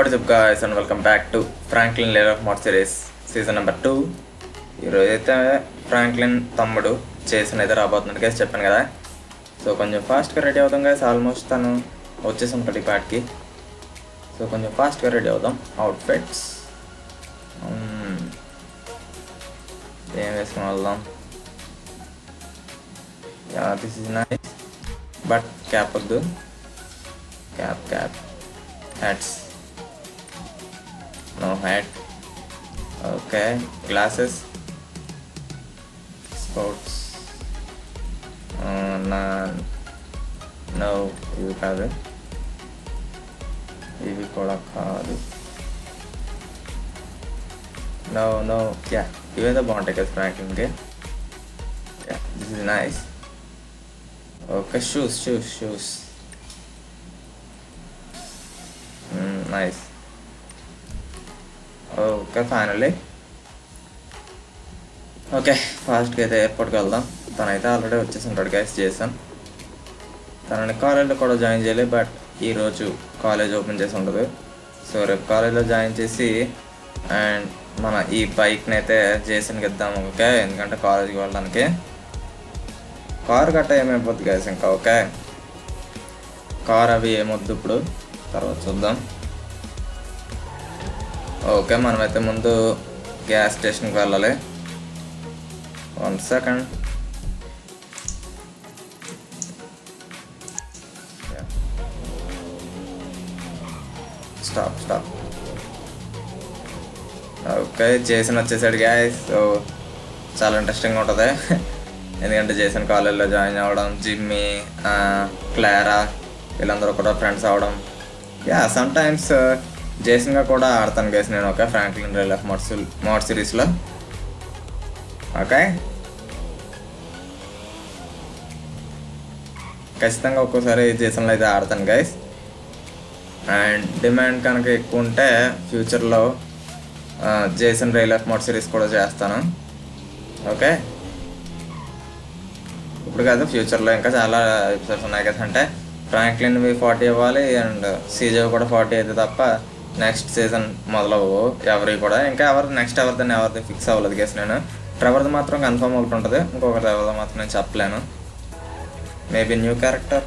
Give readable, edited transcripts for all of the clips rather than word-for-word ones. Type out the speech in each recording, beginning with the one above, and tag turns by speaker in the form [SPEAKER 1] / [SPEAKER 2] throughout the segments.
[SPEAKER 1] What is up guys and welcome back to Franklin Layer of Mod series season number 2. ఈరోజైతే Franklin తమ్ముడు చేసిన అయితే రాబోతున్నాడు guys చెప్పాను కదా. సో కొంచెం ఫాస్ట్గా రెడీ అవుతాం గైస్. ఆల్మోస్ట్ తను వచ్చేసి ఉంటాడు ఈ పాటికి. సో కొంచెం ఫాస్ట్గా రెడీ అవుదాం. అవుట్ఫిట్స్ ఏం వేసుకుని వెళ్దాం. This is nice but cap వద్దు. Cap hats, no hat. Okay, glasses, sports, no ఇవి కాదు, ఇవి కూడా కాదు. no yeah, ఇవేదో బాగుంటాయి కదా ఫ్రాంక్లిన్కి. This is nice. Okay, shoes nice. Okay, finally. Okay, ఫాస్ట్గా అయితే ఎయిర్పోర్ట్కి వెళ్దాం. తనైతే ఆల్రెడీ వచ్చేసి ఉంటాడు గైస్. చేసాం తనని కాలేజ్లో కూడా జాయిన్ చేయాలి, బట్ ఈరోజు కాలేజ్ ఓపెన్ చేసి ఉండదు. సో రేపు కాలేజ్లో జాయిన్ చేసి అండ్ మన ఈ బైక్ని అయితే జేసన్కి ఇద్దాము. ఓకే, ఎందుకంటే కాలేజ్కి వెళ్ళడానికి కారు గట్ట ఏమైపోద్ది గైస్ ఇంకా. ఓకే, కార్ అవి ఏమొద్దు ఇప్పుడు, తర్వాత చూద్దాం. ఓకే, మనమైతే ముందు గ్యాస్ స్టేషన్కి వెళ్ళాలి. 1 second. స్టాప్. ఓకే, జేసన్ వచ్చేసాడు గ్యాస్. సో చాలా ఇంట్రెస్టింగ్గా ఉంటుంది ఎందుకంటే జేసన్ కాలేజ్లో జాయిన్ అవ్వడం, జిమ్మీ, క్లారా వీళ్ళందరూ కూడా ఫ్రెండ్స్ అవ్వడం. సమ్ టైమ్స్ జేసన్గా కూడా ఆడతాను గైస్ నేను. ఓకే, ఫ్రాంక్లిన్ రియల్ ఆఫ్ మోడ్ సిరీస్లో. ఓకే, ఖచ్చితంగా ఒక్కోసారి జేసన్లో అయితే ఆడతాను గైస్. అండ్ డిమాండ్ కనుక ఎక్కువ ఉంటే ఫ్యూచర్లో జేసన్ రియల్ ఆఫ్ మోడ్ సిరీస్ కూడా చేస్తాను. ఓకే, ఇప్పుడు కాదు, ఫ్యూచర్లో ఇంకా చాలా ఎపిసోడ్స్ ఉన్నాయి కదా. అంటే ఫ్రాంక్లిన్వి 40 అవ్వాలి అండ్ సీజే కూడా 40 అయితే తప్ప నెక్స్ట్ సీజన్ మొదలవు ఎవరి కూడా. ఇంకా నెక్స్ట్ ఎవరిది ఫిక్స్ అవ్వలేదు గేస్ నేను. ట్రెవర్ది మాత్రం కన్ఫర్మ్ ఒకటి ఉంటుంది, ఇంకొకటి ఎవరిదో మాత్రం నేను చెప్పలేను. Maybe new character.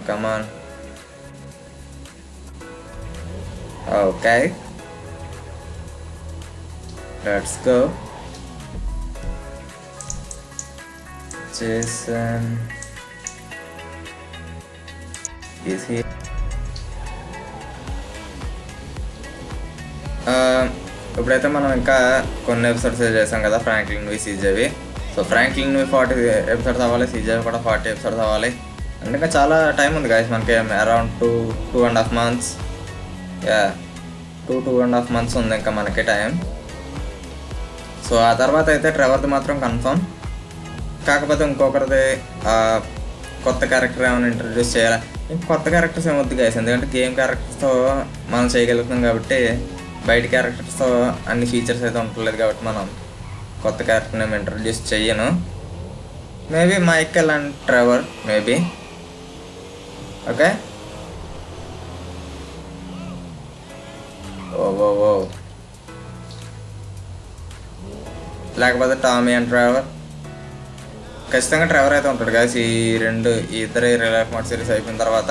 [SPEAKER 1] Come on. Okay, let's go. Jason is here. ఇప్పుడైతే మనం ఇంకా కొన్ని ఎపిసోడ్స్ చేసాం కదా ఫ్రాంక్లిన్వి, సీజేవి. సో ఫ్రాంక్లిన్వి 40 ఎపిసోడ్స్ అవ్వాలి, సీజేవి కూడా 40 ఎపిసోడ్స్ అవ్వాలి. అంటే ఇంకా చాలా టైం ఉంది గైస్ మనకి. Around 2.5 months. 2.5 months ఉంది ఇంకా మనకి టైం. సో ఆ తర్వాత అయితే ట్రెవర్ది మాత్రం కన్ఫర్మ్. కాకపోతే ఇంకొకరిది కొత్త క్యారెక్టర్ ఏమైనా ఇంట్రడ్యూస్ చేయాలి. ఇంకా కొత్త క్యారెక్టర్స్ ఏమొద్దు గైస్, ఎందుకంటే గేమ్ క్యారెక్టర్స్తో మనం చేయగలుగుతాం కాబట్టి. బయట క్యారెక్టర్స్తో అన్ని ఫీచర్స్ అయితే ఉండలేదు కాబట్టి మనం కొత్త క్యారెక్టర్ నేను ఇంట్రడ్యూస్ చెయ్యను. Maybe Michael and Trevor maybe. Okay, ఓ లేకపోతే టామీ అండ్ ట్రెవర్. ఖచ్చితంగా ట్రెవర్ అయితే ఉంటాడు గైస్. ఈ ఇద్దరు రియల్ ఆఫ్ మోడ్ సిరీస్ అయిపోయిన తర్వాత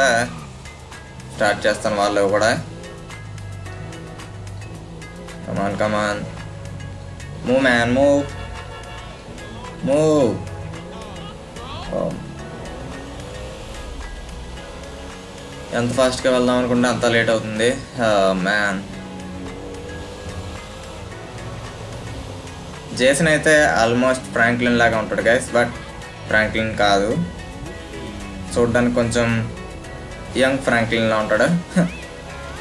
[SPEAKER 1] స్టార్ట్ చేస్తాను వాళ్ళు కూడా. Come on move man, move. ఎంత ఫాస్ట్గా వెళ్దాం అనుకుంటే అంత లేట్ అవుతుంది మ్యాన్. జేసన్ అయితే ఆల్మోస్ట్ ఫ్రాంక్లిన్ లాగా ఉంటాడు గైస్, బట్ ఫ్రాంక్లిన్ కాదు. చూడడానికి కొంచెం యంగ్ ఫ్రాంక్లిన్లా ఉంటాడు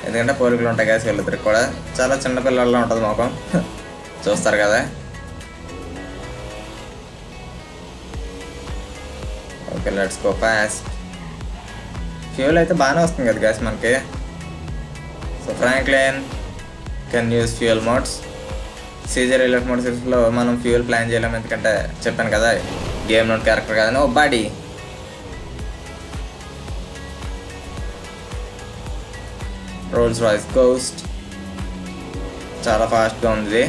[SPEAKER 1] ఎందుకంటే పోలికలు ఉంటాయి గైస్ వీళ్ళిద్దరికి కూడా. చాలా చిన్నపిల్లల్లో ఉంటుంది మొఖం, చూస్తారు కదా. Okay, let's go fast. Fuel అయితే బాగానే వస్తుంది కదా గైస్ మనకి. So Franklin can use fuel modes. సీజర్ రియల్ ఆఫ్ మోడ్ సిరీస్లో మనం ఫ్యూయల్ ప్లాన్ చేయలేము, ఎందుకంటే చెప్పాను కదా గేమ్ నోట్ క్యారెక్టర్ కాదని. ఓ బాడీ, రోల్స్ రాయ్స్ గోస్ట్ చాలా ఫాస్ట్గా ఉంది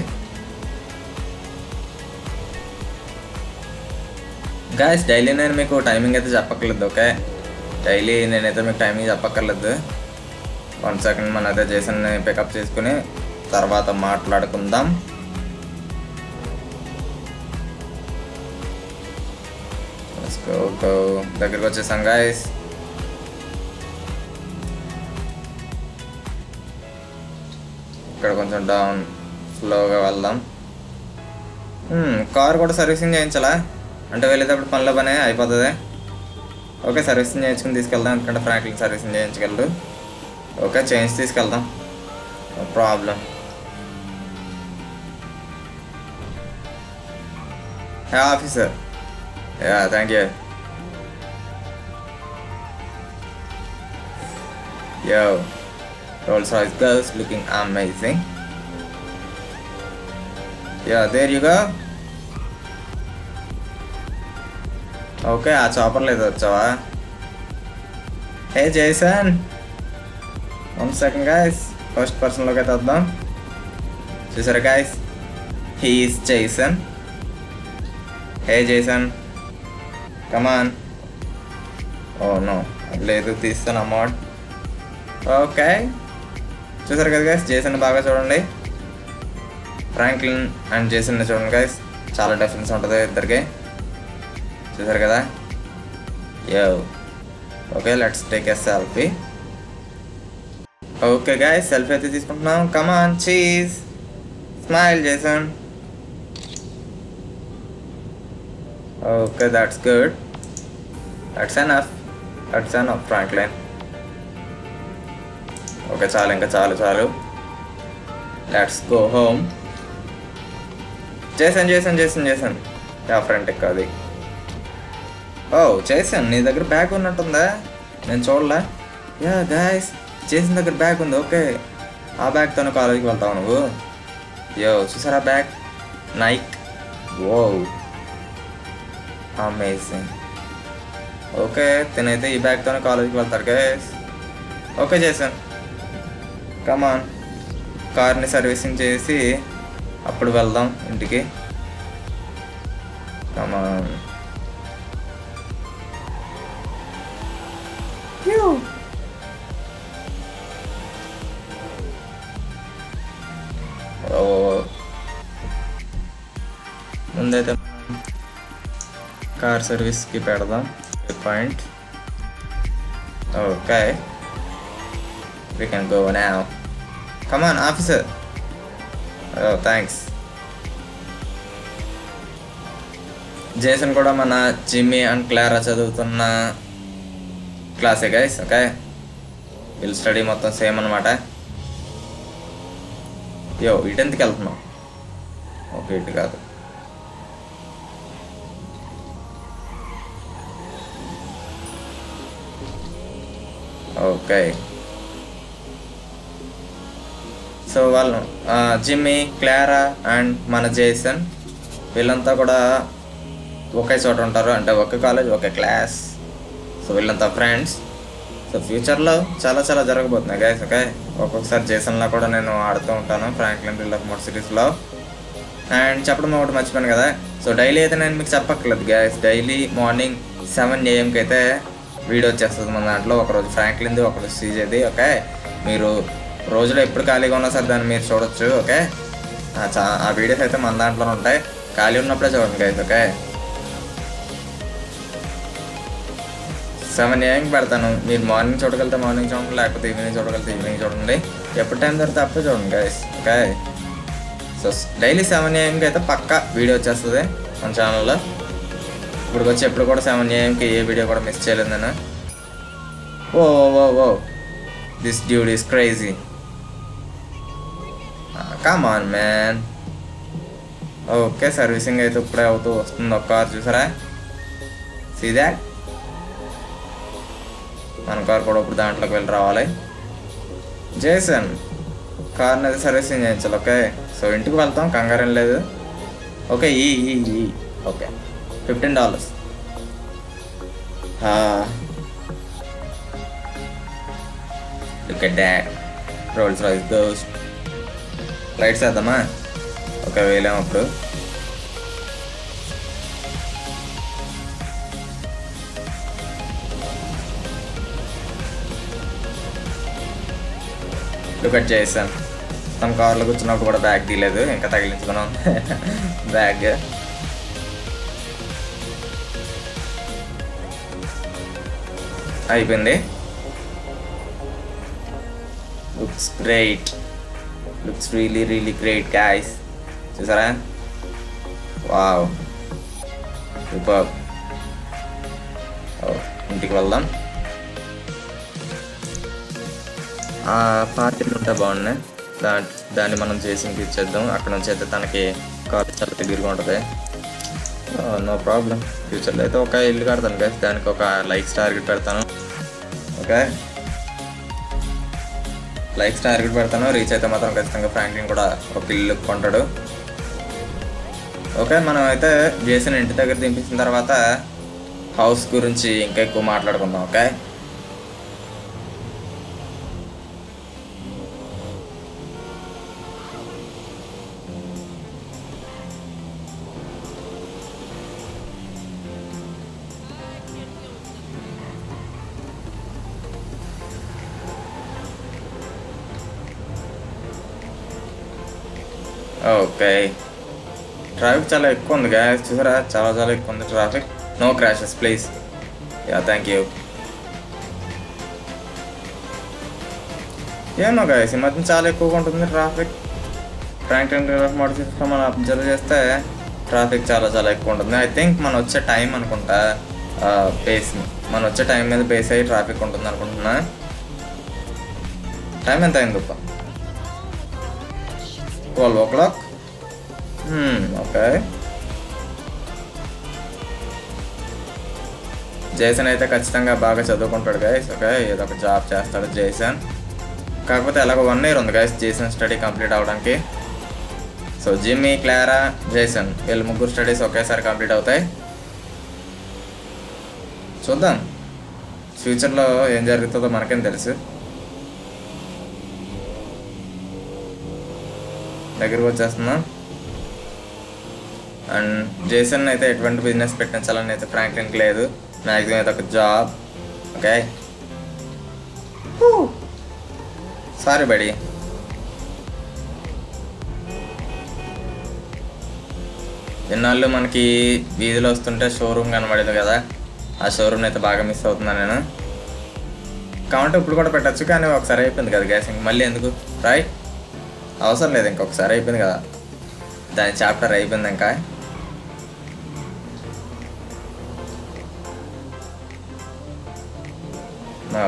[SPEAKER 1] గాయస్. డైలీ నేను మీకు టైమింగ్ అయితే చెప్పక్కర్లేదు. ఓకే, డైలీ నేనైతే మీకు టైమింగ్ చెప్పక్కర్లేదు. 1 సెకండ్ మన అయితే జేసన్ని పికప్ చేసుకుని తర్వాత మాట్లాడుకుందాం. దగ్గరికి వచ్చేసాం గాయస్. ఇక్కడ కొంచెం డౌన్ స్లోగా వెళ్దాం. కార్ కూడా సర్వీసింగ్ చేయించాలా అంటే వెళ్ళేటప్పుడు పనిలో పనే అయిపోతుంది. ఓకే, సర్వీసింగ్ చేయించుకుని తీసుకెళ్దాం, ఎందుకంటే ఫ్రాంక్లిన్ సర్వీసింగ్ చేయించగలరు. ఓకే, చేయించి తీసుకెళ్దాం, no problem. Officer, thank you. Yo, Rolls-Royce Ghost looking amazing. Yeah, there you go. Okay, ఆ చాపర్లో ఏదో వచ్చావా? Hey Jason, 1 second guys, first పర్సన్లోకి అయితే వద్దాం. చూసారా guys, he is Jason. Hey Jason, come on. Oh no, లేదు, తీస్తాను అమౌంట్. ఓకే, చూసారు కదా గైస్, జేసన్ బాగా చూడండి. ఫ్రాంక్లిన్ అండ్ జేసన్ని చూడండి గైస్, చాలా డిఫరెన్స్ ఉంటుంది ఇద్దరికి. చూసారు కదా. Yo, okay, let's take a selfie. Okay guys, selfie అయితే తీసుకుంటున్నాం. Come on, cheese, smile Jason. Okay, that's good, that's enough Franklin. Okay, చాలు, ఇంకా చాలు. Let's go home. Jason yeah friend అది. ఓ జేసన్, నీ దగ్గర బ్యాగ్ ఉన్నట్టుందా? నేను చూడలే. యా గాయస్, జేసన్ దగ్గర బ్యాగ్ ఉంది. ఓకే, ఆ బ్యాగ్తోనే కాలేజీకి వెళ్తావు నువ్వు? యో, చూసారా bag? Nike. Oh amazing. Okay, తినైతే ఈ బ్యాగ్తోనే కాలేజీకి వెళ్తారు గైస్. ఓకే జేసన్, కమాన్, కార్ని సర్వీసింగ్ చేసి అప్పుడు వెళ్దాం ఇంటికి. కమాన్. ముందైతే కార్ సర్వీస్కి పెడదాం point. Okay, we can go now. Come on, officer. Oh, thanks. Jason కూడా మన జిమ్మీ అండ్ క్లారా చదువుతున్న క్లాసే గైస్. ఓకే, వీళ్ళు స్టడీ మొత్తం సేమ్ అనమాట. యో, ఇటెందుకు వెళ్తున్నాం? ఓకే, ఇటు కాదు. ఓకే, సో వాళ్ళు జిమ్మీ, క్లారా అండ్ మన జేసన్ వీళ్ళంతా కూడా ఒకే చోట ఉంటారు, అంటే ఒకే కాలేజ్, ఒకే క్లాస్. సో వీళ్ళంతా ఫ్రెండ్స్. సో ఫ్యూచర్లో చాలా జరగబోతున్నాయి గైస్. ఓకే, ఒక్కొక్కసారి జేసన్లో కూడా నేను ఆడుతూ ఉంటాను ఫ్రాంక్లిన్ రిల్ ఆఫ్ మోడ్ సిరీస్లో. అండ్ చెప్పడం ఒకటి మర్చిపోయాను కదా. సో డైలీ అయితే నేను మీకు చెప్పక్కర్లేదు గైస్, డైలీ మార్నింగ్ 7 AM అయితే వీడియో వచ్చేస్తుంది మన దాంట్లో. ఒకరోజు ఫ్రాంక్లిన్ది, ఒకరోజు సీజేది. ఓకే, మీరు రోజులో ఎప్పుడు ఖాళీగా ఉన్నా సరే దాన్ని మీరు చూడొచ్చు. ఓకే, ఆ వీడియోస్ అయితే మన దాంట్లోనే ఉంటాయి, ఖాళీ ఉన్నప్పుడే చూడండి గైస్. ఓకే, 7 AM పెడతాను. మీరు మార్నింగ్ చూడగలితే మార్నింగ్ చూడండి, లేకపోతే ఈవినింగ్ చూడగలితే ఈవినింగ్ చూడండి. ఎప్పుడు టైం దొరికితే అప్పుడే చూడండి గైస్. ఓకే, సో డైలీ 7 AMకి అయితే పక్కా వీడియో వచ్చేస్తుంది మన ఛానల్లో. ఇప్పుడు వచ్చి ఎప్పుడు కూడా 7 AMకి ఏ వీడియో కూడా మిస్ చేయలేదు నేను. Oh this dude is crazy. Come on man. Okay, servicing అయితే ఇప్పుడే అవుతూ వస్తుంది ఒక కార్. చూసారా, సీ దాట్? మన కార్ కూడా ఇప్పుడు దాంట్లోకి వెళ్ళి రావాలి. జేసన్, కార్ని అయితే సర్వీసింగ్ చేయించాలి. ఓకే, సో ఇంటికి వెళ్తాం, కంగారేం లేదు. Okay, okay, $15. Look at that. Rolls Royce those. రైట్స్ వేద్దామా? ఓకే, వేయలేము అప్పుడు. లుకట్ చేసాను. తన కార్లో కూర్చున్నప్పుడు కూడా బ్యాగ్ తీయలేదు, ఇంకా తగిలించుకున్నాం బ్యాగ్. అయిపోయింది. Looks great, looks really really great guys. చూసారా? Wow, super. ఇంటికి వెళ్దాం. ఆ పార్టీలు ఉంటే బాగున్నాయి. దాన్ని మనం చేసి ఇచ్చేద్దాం. అక్కడ నుంచి అయితే తనకి కాలేజ్ చాలా దగ్గరగా ఉంటుంది. No problem. ఫ్యూచర్లో అయితే ఒక ఇల్లు కడతాను కదా, దానికి ఒక లైక్స్ టార్గెట్ పెడతాను. ఓకే, లైక్స్ టార్గెట్ పెడతాను. రీచ్ అయితే మాత్రం ఖచ్చితంగా ఫ్రాంక్లిన్ కూడా ఒక ఇల్లు కొంటాడు. ఓకే, మనం అయితే జేసన్ ఇంటి దగ్గర దింపించిన తర్వాత హౌస్ గురించి ఇంకా ఎక్కువ మాట్లాడుకుందాం. Okay, okay. ట్రాఫిక్ చాలా ఎక్కువ ఉంది గాయస్, చూసారా? చాలా చాలా ఎక్కువ ఉంది traffic. No crashes please. Ya, thank you. ఏమో గాయస్, ఈ మధ్య చాలా ఎక్కువగా ఉంటుంది ట్రాఫిక్. ఫ్రాంక్లిన్ మోటార్ మనం అబ్జర్వ్ చేస్తే ట్రాఫిక్ చాలా చాలా ఎక్కువ ఉంటుంది. ఐ థింక్ మనం వచ్చే టైం అనుకుంటా, మనం వచ్చే టైం మీద బేస్ అయ్యి ట్రాఫిక్ ఉంటుంది అనుకుంటున్నా. టైం ఎంత అయింది? 12 o'clock. ఓకే, జేసన్ అయితే ఖచ్చితంగా బాగా చదువుకుంటాడు గైస్. ఓకే, ఏదో ఒక జాబ్ చేస్తాడు జేసన్. కాకపోతే ఎలాగో 1 year ఉంది గైస్ జేసన్ స్టడీ కంప్లీట్ అవ్వడానికి. సో జిమ్మీ, క్లారా, జేసన్ వీళ్ళు ముగ్గురు స్టడీస్ ఒకేసారి కంప్లీట్ అవుతాయి. చూద్దాం ఫ్యూచర్లో ఏం జరుగుతుందో మనకేం తెలుసు. దగ్గరకు వచ్చేస్తున్నాం. అండ్ జేసన్ అయితే ఎటువంటి బిజినెస్ పెట్టించాలని అయితే ఫ్రాంక్లిన్కి లేదు. మ్యాక్సిమం అయితే ఒక జాబ్. ఓకే, సారీ బడి. ఎన్నాళ్ళు మనకి వీధిలో వస్తుంటే షోరూమ్ కనబడేది కదా, ఆ షోరూమ్ని అయితే బాగా మిస్ అవుతున్నాను నేను. కాబట్టి ఇప్పుడు కూడా పెట్టచ్చు, కానీ ఒకసారి అయిపోయింది కదా గ్యాస్, ఇంక మళ్ళీ ఎందుకు రైట్? అవసరం లేదు, ఇంకొకసారి అయిపోయింది కదా, దాని చాప్టర్ అయిపోయింది ఇంకా.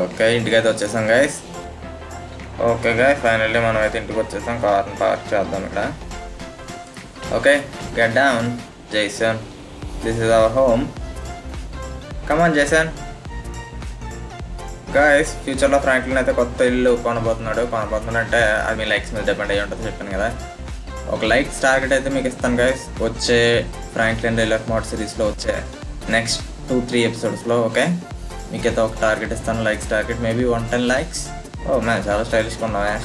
[SPEAKER 1] ఓకే, ఇంటికైతే వచ్చేసాం గైస్. ఓకే గైస్, ఫైనల్లీ మనం అయితే ఇంటికి వచ్చేసాం. కార్ని పార్క్ చేద్దాం ఇక్కడ. Okay, get down Jason, this is our home. Come on Jason. Guys, ఫ్యూచర్లో ఫ్రాంక్లిన్ అయితే కొత్త ఇల్లు కొనబోతున్నాడంటే అది మీ లైక్స్ మీద డిపెండ్ అయ్యి ఉంటుంది చెప్పాను కదా. ఒక లైక్స్ టార్గెట్ అయితే మీకు ఇస్తాను గైస్ వచ్చే ఫ్రాంక్లిన్ రియల్ లైఫ్ మోడ్ సిరీస్లో వచ్చే నెక్స్ట్ 2-3 ఎపిసోడ్స్లో. ఓకే, మీకైతే ఒక టార్గెట్ ఇస్తాను, లైక్స్ టార్గెట్ మేబీ 110 likes. ఓ మ్యామ్, చాలా స్టైలిష్గా ఉన్నావా?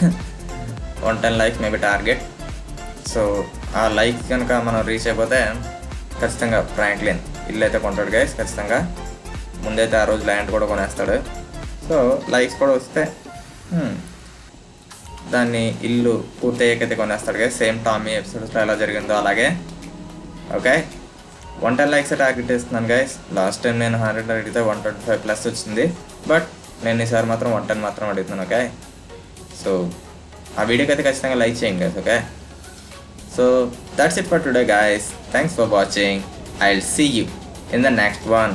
[SPEAKER 1] 110 likes మేబీ టార్గెట్. సో ఆ లైక్స్ కనుక మనం రీచ్ అయిపోతే ఖచ్చితంగా ఫ్రాంక్లిన్ ఇల్లు అయితే కొంటాడు గైస్ ఖచ్చితంగా. ముందైతే ఆ రోజు ల్యాండ్ కూడా కొనేస్తాడు. సో లైక్స్ కూడా వస్తే దాన్ని ఇల్లు పూర్తయ్యాకైతే కొనేస్తాడు గైస్. సేమ్ టామీ ఎపిసోడ్స్లో ఎలా జరిగిందో అలాగే. ఓకే, 110 likes టార్గెట్ ఇస్తున్నాను గైస్. లాస్ట్ టైం నేను 100 అడిగితే 125+ వచ్చింది, బట్ నేను ఈసారి మాత్రం 110 మాత్రం అడుగుతున్నాను. ఓకే, సో ఆ వీడియోకి అయితే ఖచ్చితంగా లైక్ చేయండి guys. Okay, so that's it for today guys. Thanks for watching. I will see you in the next one.